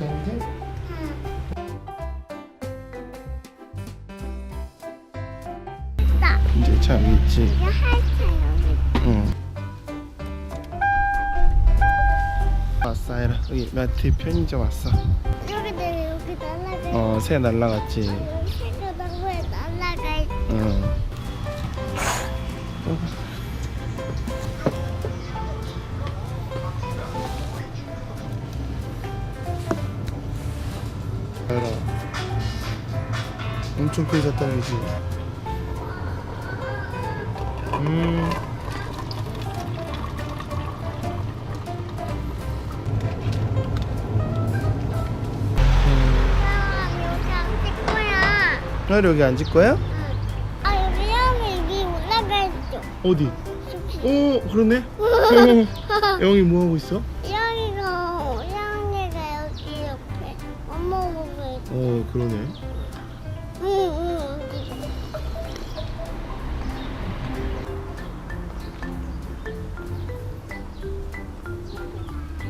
있어 이제? 이제 차 여기 있지? 이제 할차 여기. 응. 왔어 아이라. 여기 마트 편의점 왔어. 여기 날아가. 새 날라갔지. 새가 나무에 날아가 있어. 응. 아이라. 엄청 크게 샀다는 거지. 여기 여기 앉을 거야? 응. 여기 올라가 있어. 어디? 오, 그러네. 영이 뭐 하고 있어? 영이가 여기 옆에 엄마 보고 있어. 그러네. 응.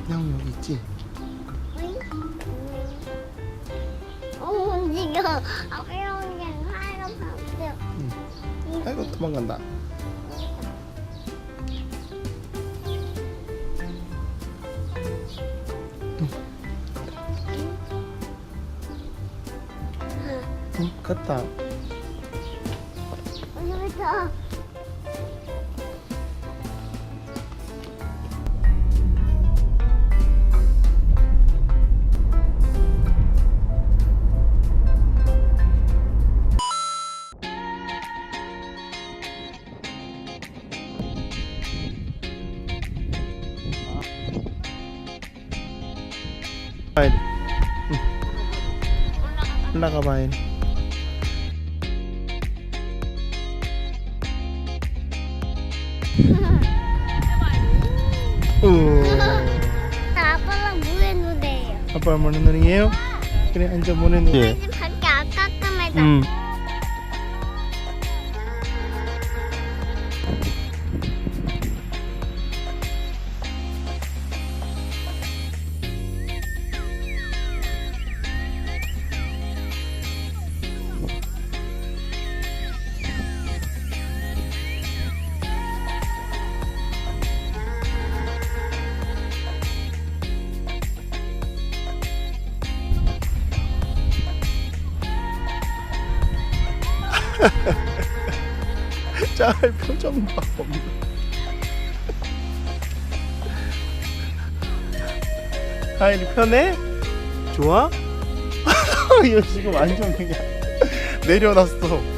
영 여기 있지? 움직여. 영이랑 하이로 봤어. 아이고 도망간다. 갔다. 여기다. 올라가 봐야 돼. 아빠랑 모래놀이에요. 아빠 모래놀이에요? 그래 앉아 모래놀이. 이제 밖에 아까까마다. 짤 표정 봐. 하이리 편해? 좋아? 이거 지금 완전 그냥 내려놨어.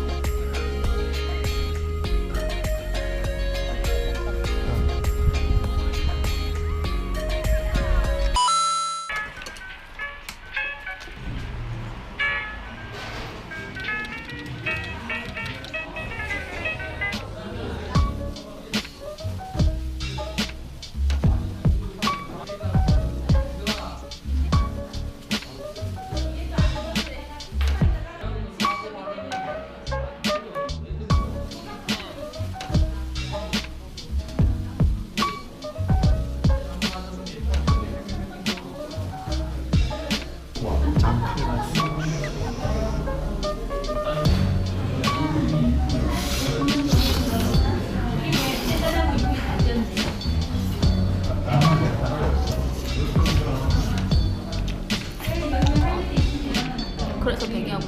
그래서 대기하고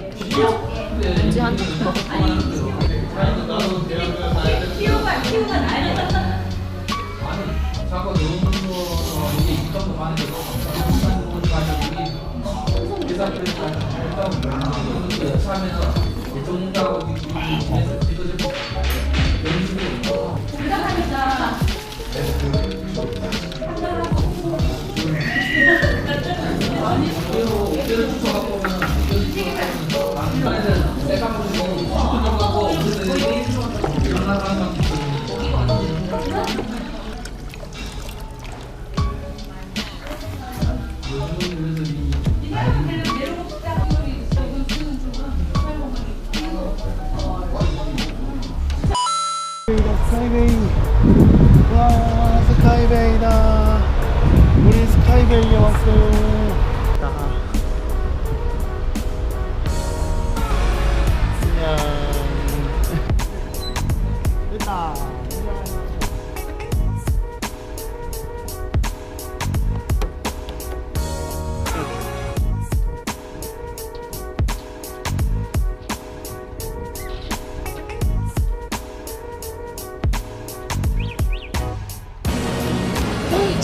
언제 한 잔 먹을 스카이베이. 와 스카이베이다. 우리 스카이베이에 왔어요.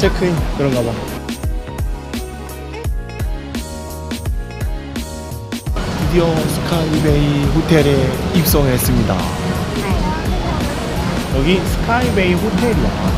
체크인 그런가 봐. 드디어 스카이베이 호텔에 입성했습니다. 여기 스카이베이 호텔이야.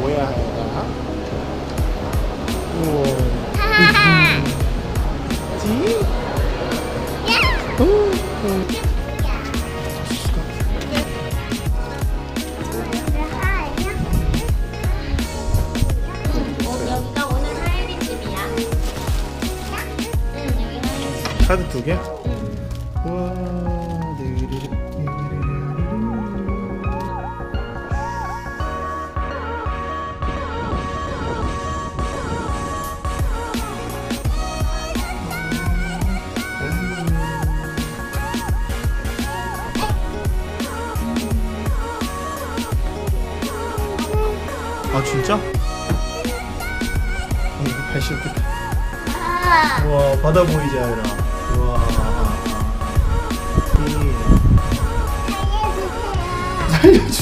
뭐야 하여가? 우와. 지? 여기가 오늘 하이린 집이야. 응, 여기 하이린 집. 카드 2개? 우와. 아 진짜? 발 씻겠다. 우와 바다 보이지 아이라. 우와. 살려주세요.